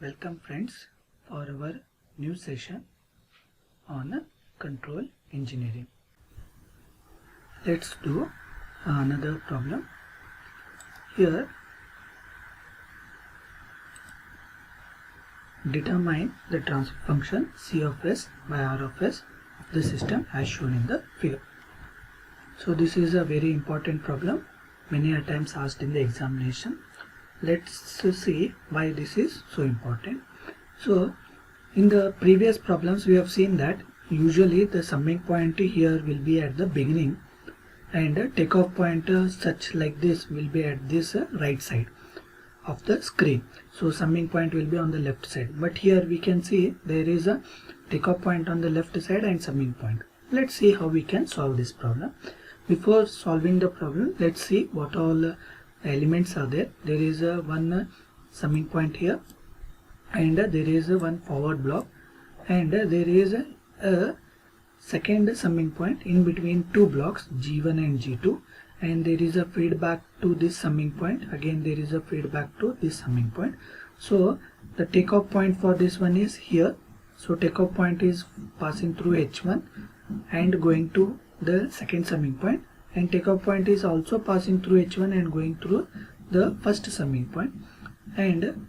Welcome friends for our new session on control engineering. Let's do another problem. Here determine the transfer function C of S by R of S of the system as shown in the figure. So this is a very important problem, many a times asked in the examination. Let's see why this is so important. So in the previous problems we have seen that usually the summing point here will be at the beginning and a takeoff point such like this will be at this right side of the screen. So summing point will be on the left side, but here we can see there is a takeoff point on the left side and summing point. Let's see how we can solve this problem. Before solving the problem, let's see what all elements are there. There is one summing point here, and there is one forward block, and there is a second summing point in between two blocks G1 and G2, and there is a feedback to this summing point. Again there is a feedback to this summing point. So the takeoff point for this one is here. So takeoff point is passing through H1 and going to the second summing point, and takeoff point is also passing through H1 and going through the first summing point, and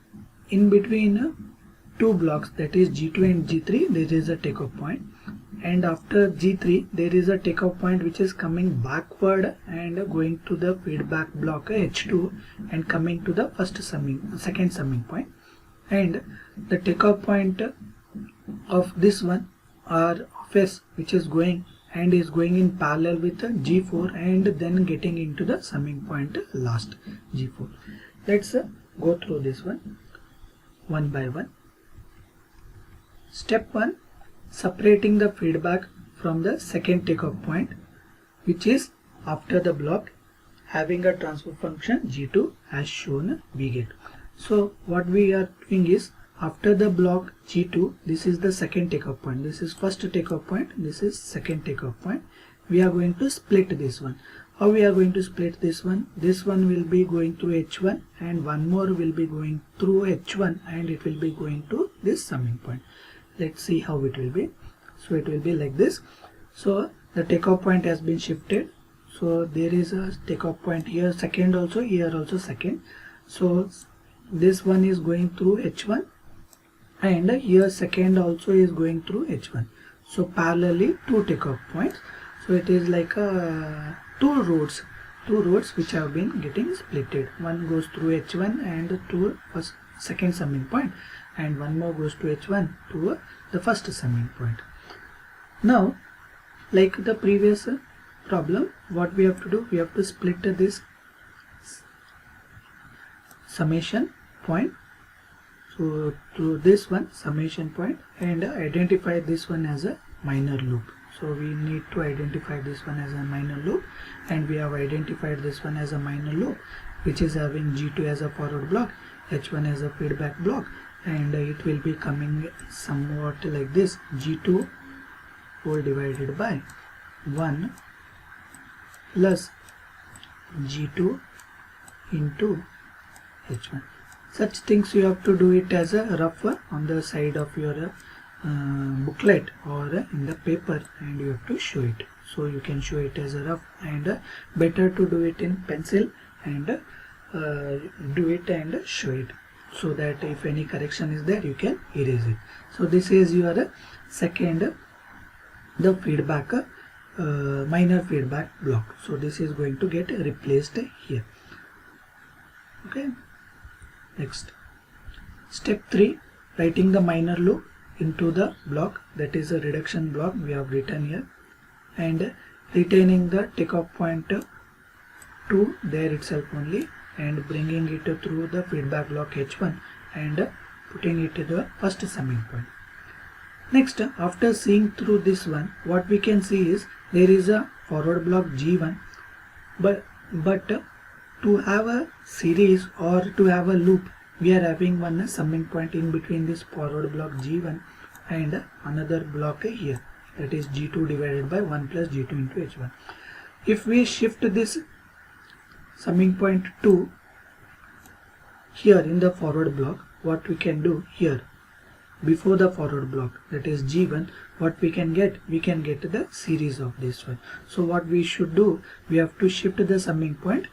in between two blocks, that is G2 and G3, there is a takeoff point, and after G3 there is a takeoff point which is coming backward and going to the feedback block H2 and coming to the second summing point, and the takeoff point of this one R of S which is going in parallel with G4 and then getting into the summing point last G4. Let's go through this one by one. Step 1, separating the feedback from the second takeoff point, which is after the block having a transfer function G2 as shown we get. So what we are doing is, after the block G2, this is the second takeoff point, this is first takeoff point, this is second takeoff point. We are going to split this one. How we are going to split this one? This one will be going through H1 and one more will be going through H1 and it will be going to this summing point. Let's see how it will be. So it will be like this. So the takeoff point has been shifted. So there is a takeoff point here, second also, here also second. So this one is going through H1 and here second also is going through H1. So parallelly two takeoff points. So it is like two roads which have been getting splitted. One goes through H1 and to second summing point, and one more goes to H1 to the first summing point. Now, like the previous problem, what we have to do, we have to split this summation point. So to this one summation point, and identify this one as a minor loop. So we need to identify this one as a minor loop, and we have identified this one as a minor loop which is having G2 as a forward block, H1 as a feedback block, and it will be coming somewhat like this: G2 whole divided by 1 plus G2 into H1. Such things you have to do it as a rough on the side of your booklet or in the paper, and you have to show it. So you can show it as a rough, and better to do it in pencil and do it and show it, so that if any correction is there you can erase it. So this is your second, the feedback minor feedback block. So this is going to get replaced here. Okay. Next, step 3, writing the minor loop into the block, that is a reduction block we have written here, and retaining the takeoff point to there itself only, and bringing it through the feedback block H1 and putting it to the first summing point. Next, after seeing through this one, what we can see is there is a forward block G1, but to have a series or to have a loop, we are having one summing point in between this forward block G1 and another block here, that is G2 divided by 1 plus G2 into H1. If we shift this summing point to here in the forward block, what we can do here, before the forward block, that is G1, what we can get the series of this one. So what we should do, we have to shift the summing point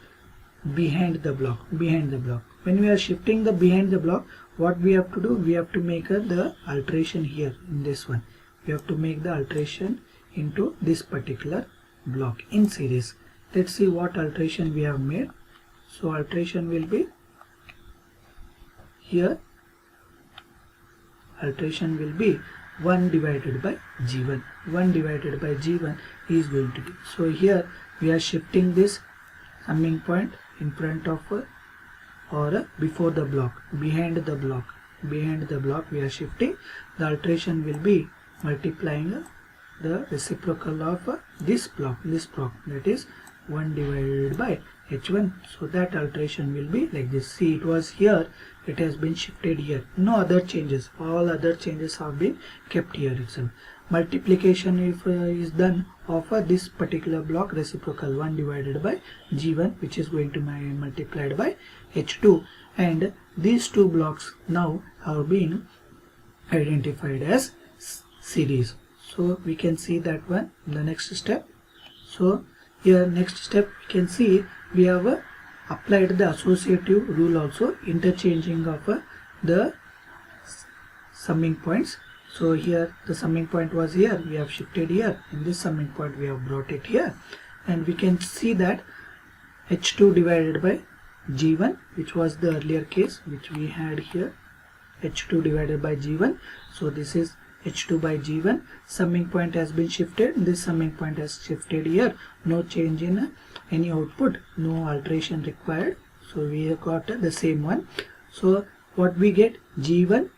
behind the block. When we are shifting the behind the block, what we have to do, we have to make the alteration here in this one. We have to make the alteration into this particular block in series. Let's see what alteration we have made. So alteration will be here, alteration will be 1 divided by G1. 1 divided by G1 is going to be, so here we are shifting this summing point in front of or before the block, behind the block we are shifting. The alteration will be multiplying the reciprocal of this block, that is 1 divided by H1. So that alteration will be like this. See, it was here, it has been shifted here. No other changes, all other changes have been kept here itself. Multiplication if is done of this particular block, reciprocal 1 divided by G1, which is going to be multiplied by H2, and these two blocks now have been identified as series. So we can see that one in the next step. So here next step we can see we have applied the associative rule also, interchanging of the summing points. So here the summing point was here, we have shifted here, in this summing point we have brought it here, and we can see that H2 divided by G1, which was the earlier case which we had here, H2 divided by G1. So this is H2 by G1. Summing point has been shifted, this summing point has shifted here, no change in any output, no alteration required. So we have got the same one. So what we get, G1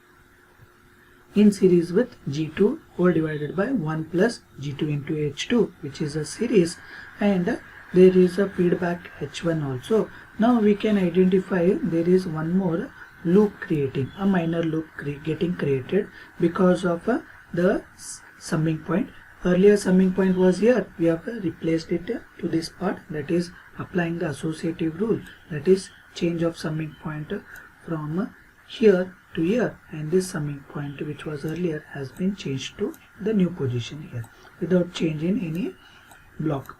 in series with G2 whole divided by 1 plus G2 into H2, which is a series, and there is a feedback H1 also. Now we can identify there is one more loop creating, a minor loop getting created because of the summing point. Earlier summing point was here, we have replaced it to this part, that is applying the associative rule, that is change of summing point from here to here, and this summing point which was earlier has been changed to the new position here without changing any block.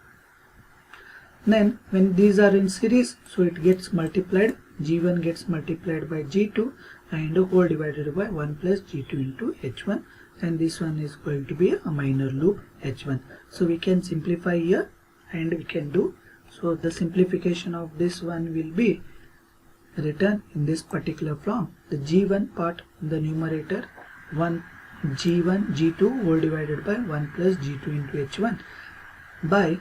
Then when these are in series, so it gets multiplied, G1 gets multiplied by G2 and whole divided by 1 plus G2 into H1, and this one is going to be a minor loop H1. So we can simplify here and we can do, so the simplification of this one will be written in this particular form. The G1 part in the numerator, 1 G1 G2 whole divided by 1 plus G2 into H1 by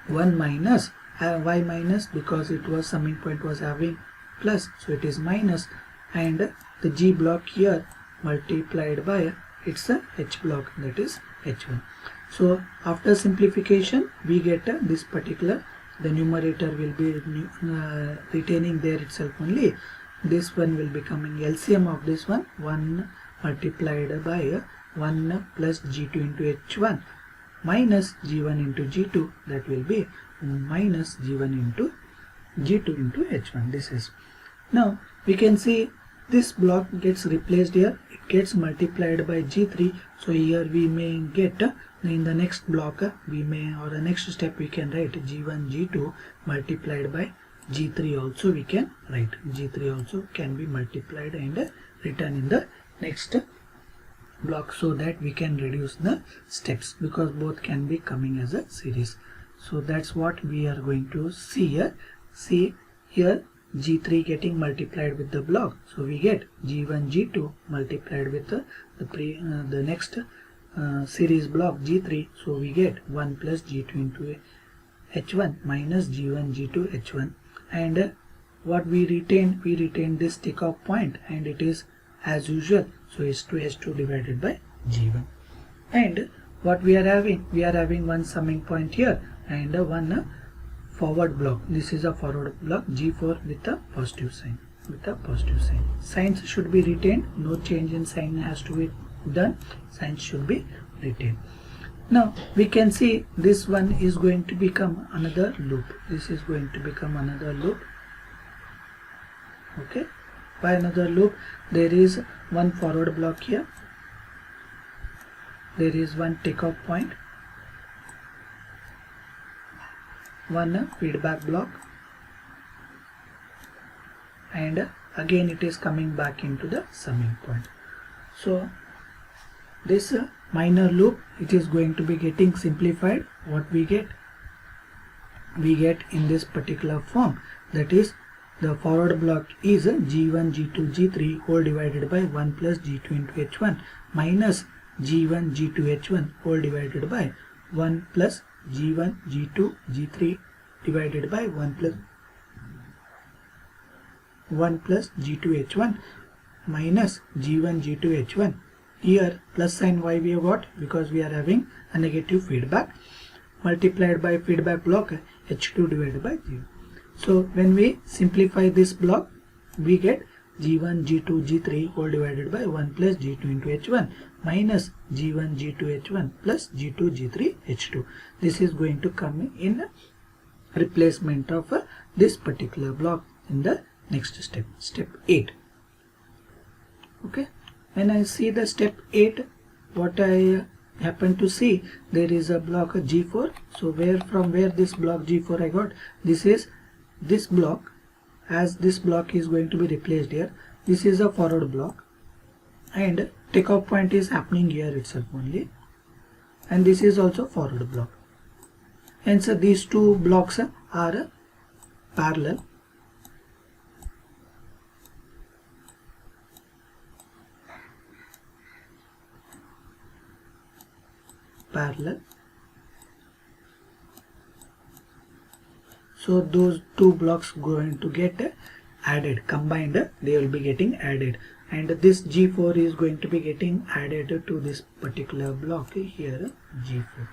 1 minus y minus, because it was summing point was having plus, so it is minus, and the G block here multiplied by its H block, that is H1. So after simplification we get this particular, the numerator will be retaining there itself only. This one will be coming LCM of this one, 1 multiplied by 1 plus G2 into H1 minus G1 into G2, that will be minus G1 into G2 into H1. This is, now we can see this block gets replaced here, it gets multiplied by G3. So here we may get in the next block we may, or the next step we can write G1 G2 multiplied by G3 also we can write, G3 also can be multiplied and written in the next block, so that we can reduce the steps, because both can be coming as a series. So that's what we are going to see here. See here G3 getting multiplied with the block, so we get G1 G2 multiplied with the next series block G3, so we get 1 plus G2 into H1 minus G1 G2 H1, and what we retain this tick off point, and it is as usual, so H2 divided by G1. And what we are having one summing point here and one forward block. This is a forward block G4 with a positive sign, signs should be retained, no change in sign has to be done, signs should be retained. Now we can see this one is going to become another loop, this is going to become another loop, okay, by another loop. There is one forward block here, there is one takeoff point, one feedback block, and again it is coming back into the summing point. So this minor loop, it is going to be getting simplified. What we get in this particular form, that is the forward block is G1, G2, G3 whole divided by 1 plus G2 into H1 minus G1, G2, H1 whole divided by 1 plus G1, G2, G3 divided by 1 plus G2, H1 minus G1, G2, H1. Here plus sign why we have got, because we are having a negative feedback, multiplied by feedback block H2 divided by 0. So when we simplify this block, we get G1, G2, G3 whole divided by 1 plus G2 into H1 minus G1, G2, H1 plus G2, G3, H2. This is going to come in replacement of this particular block in the next step, step 8. Okay. When I see the step 8, what I happen to see, there is a block G4. So from where this block G4 I got, this is this block, as this block is going to be replaced here. This is a forward block and takeoff point is happening here itself only, and this is also forward block. Hence these two blocks are parallel. So those two blocks going to get added, combined, they will be getting added, and this G4 is going to be getting added to this particular block here, G4.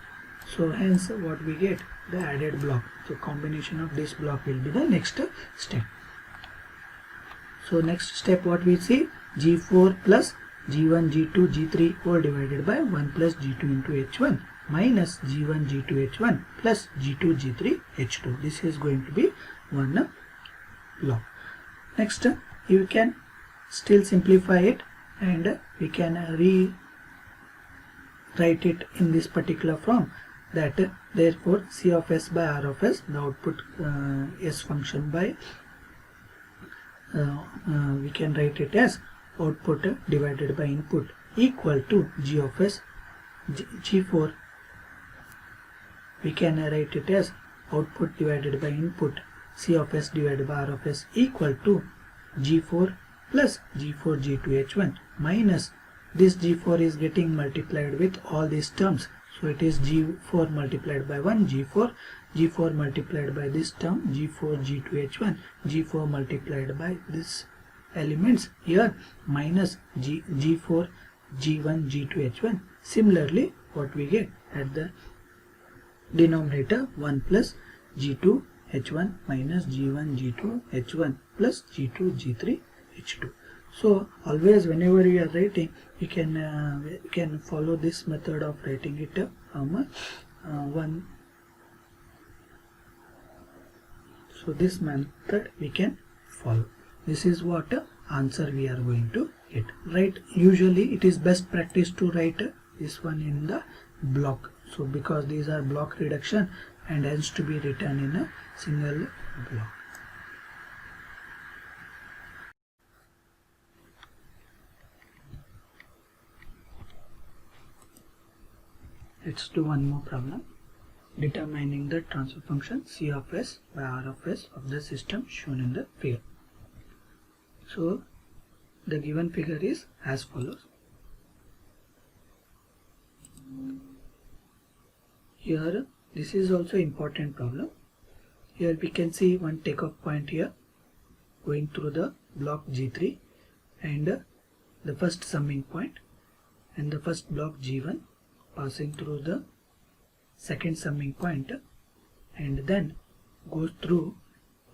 So hence what we get, the added block. So combination of this block will be the next step. So next step what we see, G4 plus G1, G2, G3 whole divided by 1 plus G2 into H1 minus G1, G2, H1 plus G2, G3, H2. This is going to be one block. Next, you can still simplify it, and we can rewrite it in this particular form, that therefore C of S by R of S, the output S function by we can write it as output divided by input equal to G of S. G4 we can write it as output divided by input C of S divided by R of S equal to G4 plus G4 G2 H1 minus this G4 is getting multiplied with all these terms. So it is G4 multiplied by 1, G4 multiplied by this term, G4 G2 H1, G4 multiplied by this elements here minus G4 G1 G2 H1. Similarly, what we get at the denominator, 1 plus G2 H1 minus G1 G2 H1 plus G2 G3 H2. So always whenever you are writing, you can follow this method of writing it from one. So this method we can follow. This is what answer we are going to get. Right? Usually it is best practice to write this one in the block. So because these are block reduction and hence to be written in a single block. Let's do one more problem. Determining the transfer function C of S by R of S of the system shown in the figure. So the given figure is as follows. Here this is also important problem. Here we can see one takeoff point here going through the block G3 and the first summing point, and the first block G1 passing through the second summing point and then goes through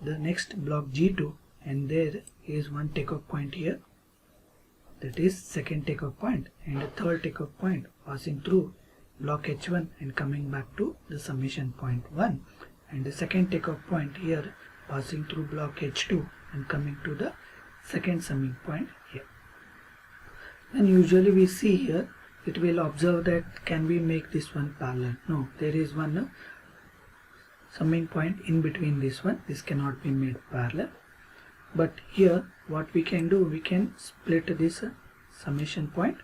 the next block G2, and there is one takeoff point here, that is second takeoff point, and a third takeoff point passing through block H1 and coming back to the summation point 1, and the second takeoff point here passing through block H2 and coming to the second summing point here. And usually we see here, it will observe that can we make this one parallel? No, there is one summing point in between this one. This cannot be made parallel. But here what we can do, we can split this summation point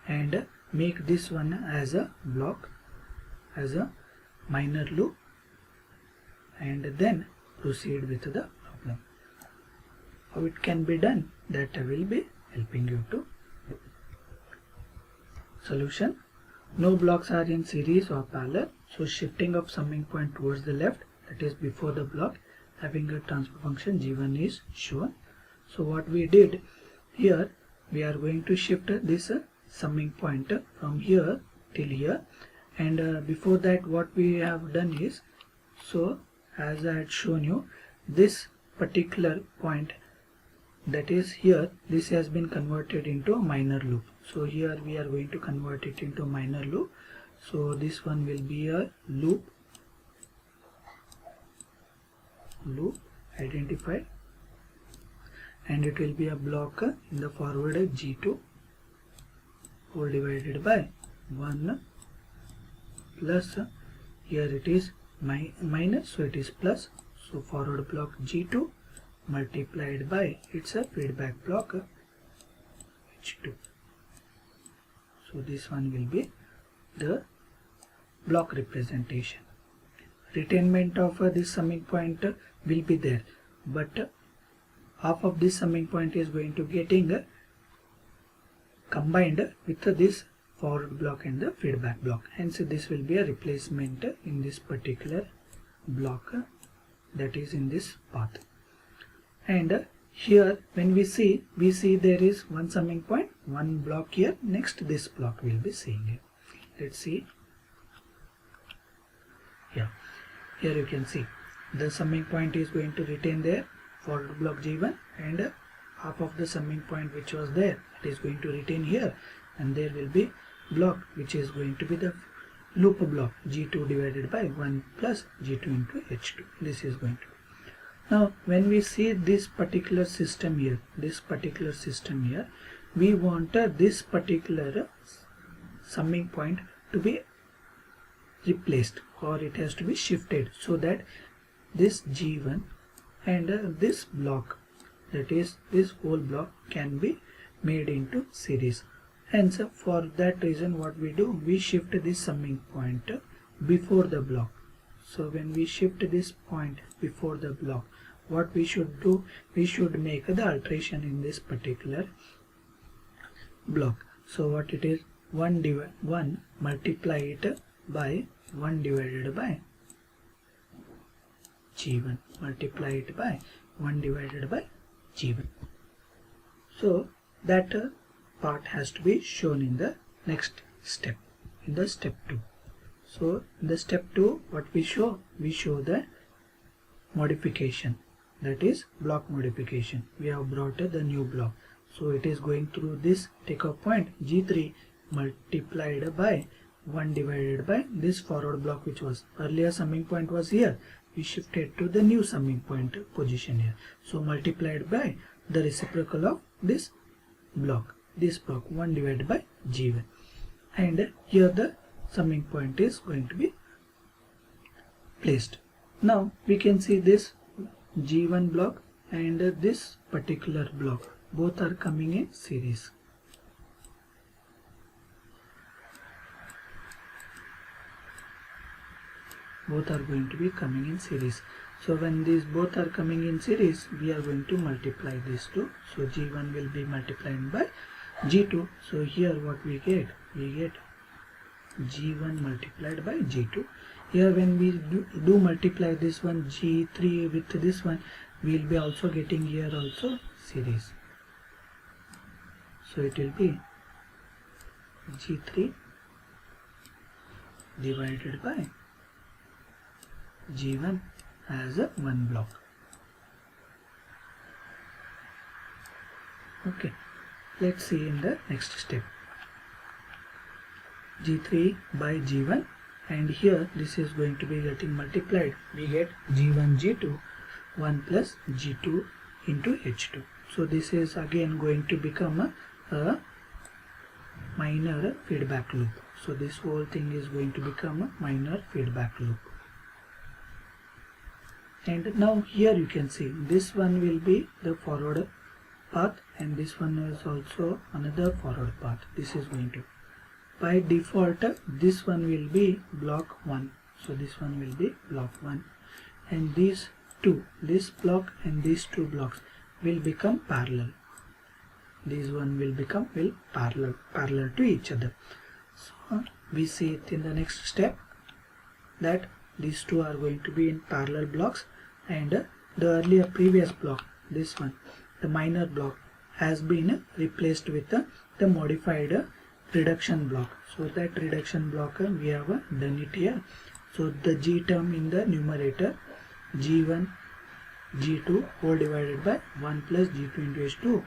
and make this one as a block, as a minor loop, and then proceed with the problem. How it can be done, that I will be helping you to. Solution: no blocks are in series or parallel, so shifting of summing point towards the left, that is before the block, having a transfer function g1 is shown. So what we did here, we are going to shift this summing point from here till here, and before that what we have done is, so as I had shown you, this particular point that is here, this has been converted into a minor loop. So here we are going to convert it into minor loop. So this one will be a loop identified, and it will be a block in the forward g2 whole divided by 1 plus, here it is minus, so it is plus, so forward block g2 multiplied by its a feedback block h2. So this one will be the block representation. Retainment of this summing point will be there, but half of this summing point is going to getting combined with this forward block and the feedback block. Hence this will be a replacement in this particular block that is in this path. And here when we see there is one summing point, one block here, next this block will be seeing it. Let's see. Yeah, here you can see the summing point is going to retain there forward block g1, and half of the summing point which was there, it is going to retain here, and there will be block which is going to be the loop block g2 divided by 1 plus g2 into h2. This is going to be. Now when we see this particular system here, we want this particular summing point to be replaced, or it has to be shifted, so that this g1 and this block, that is this whole block, can be made into series. Hence for that reason what we do, we shift this summing point before the block. So when we shift this point before the block, what we should do, we should make the alteration in this particular block. So what it is, 1 multiply it by 1 divided by g1, multiply it by 1 divided by g1. So that part has to be shown in the next step, in the step 2. So in the step 2 what we show the modification, that is block modification. We have brought the new block, so it is going through this takeoff point g3 multiplied by 1 divided by this forward block, which was earlier summing point was here, we shifted to the new summing point position here, so multiplied by the reciprocal of this block 1 divided by g1, and here the summing point is going to be placed. Now we can see this g1 block and this particular block, both are coming in series. Both are going to be coming in series. So when these both are coming in series, we are going to multiply these two. So g1 will be multiplied by g2. So here what we get g1 multiplied by g2. Here when we do multiply this one g3 with this one, we will be also getting here also series. So it will be g3 divided by g1 as a one block. Okay, let's see in the next step. g3 by g1, and here this is going to be getting multiplied. We get g1 g2 1 plus g2 into h2. So this is again going to become a minor feedback loop. So this whole thing is going to become a minor feedback loop. And now here you can see this one will be the forward path, and this one is also another forward path. This is going to, by default, this one will be block 1. So this one will be block 1, and these two, this block and these two blocks will become parallel. These one will become parallel to each other. So we see it in the next step that these two are going to be in parallel blocks, and the earlier previous block, this one, the minor block, has been replaced with the modified reduction block. So that reduction block we have done it here. So the g term in the numerator, g1 g2 whole divided by 1 plus g2 into h2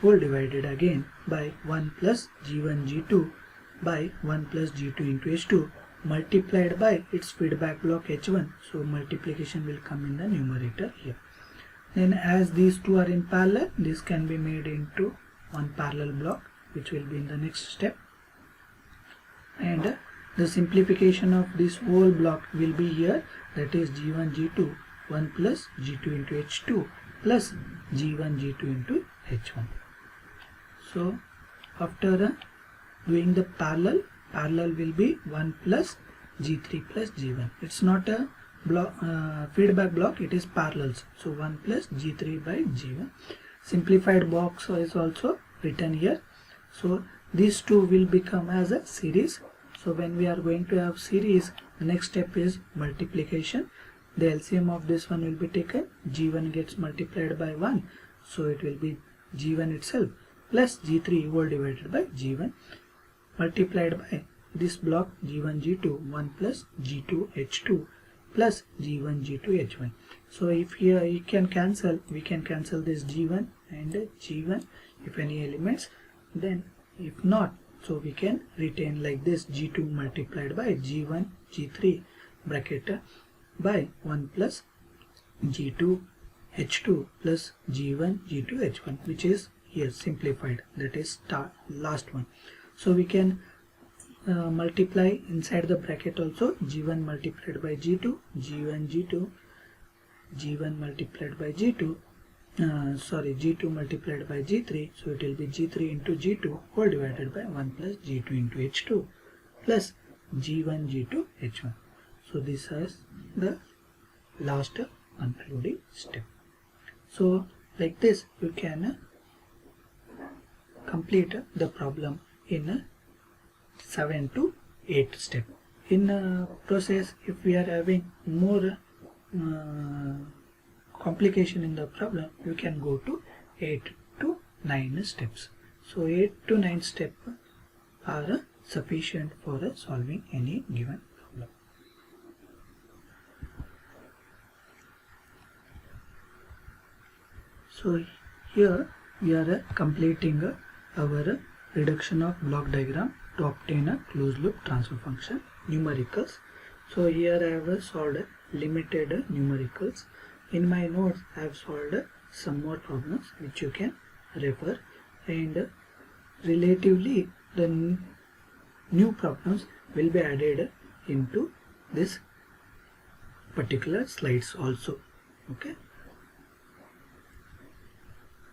whole divided again by 1 plus g1 g2 by 1 plus g2 into h2 multiplied by its feedback block h1. So multiplication will come in the numerator here. Then as these two are in parallel, this can be made into one parallel block, which will be in the next step. And the simplification of this whole block will be here, that is g1 g2 1 plus g2 into h2 plus g1 g2 into h1. So after doing the parallel will be 1 plus g3 plus g1. It's not a block, feedback block, it is parallels. So 1 plus g3 by g1. Simplified box is also written here. So these two will become as a series. So when we are going to have series, the next step is multiplication. The LCM of this one will be taken. g1 gets multiplied by 1, so it will be g1 itself plus g3 whole divided by g1 multiplied by this block g1 g2 1 plus g2 h2 plus g1 g2 h1. So if here you can cancel, we can cancel this g1 and g1 if any elements. Then if not, so we can retain like this, g2 multiplied by g1 g3 bracket by 1 plus g2 h2 plus g1 g2 h1, which is here simplified, that is last one. So we can multiply inside the bracket also, g1 multiplied by g2, g1 g2, g1 multiplied by g2, g2 multiplied by g3, so it will be g3 into g2 whole divided by 1 plus g2 into h2 plus g1 g2 h1. So this is the last concluding step. So like this you can complete the problem in 7 to 8 step. In process, if we are having more complication in the problem, you can go to 8 to 9 steps. So 8 to 9 steps are sufficient for solving any given problem. So here we are completing our reduction of block diagram to obtain a closed loop transfer function numericals. So here I have solved limited numericals. In my notes I have solved some more problems which you can refer, and relatively the new problems will be added into this particular slides also. Okay.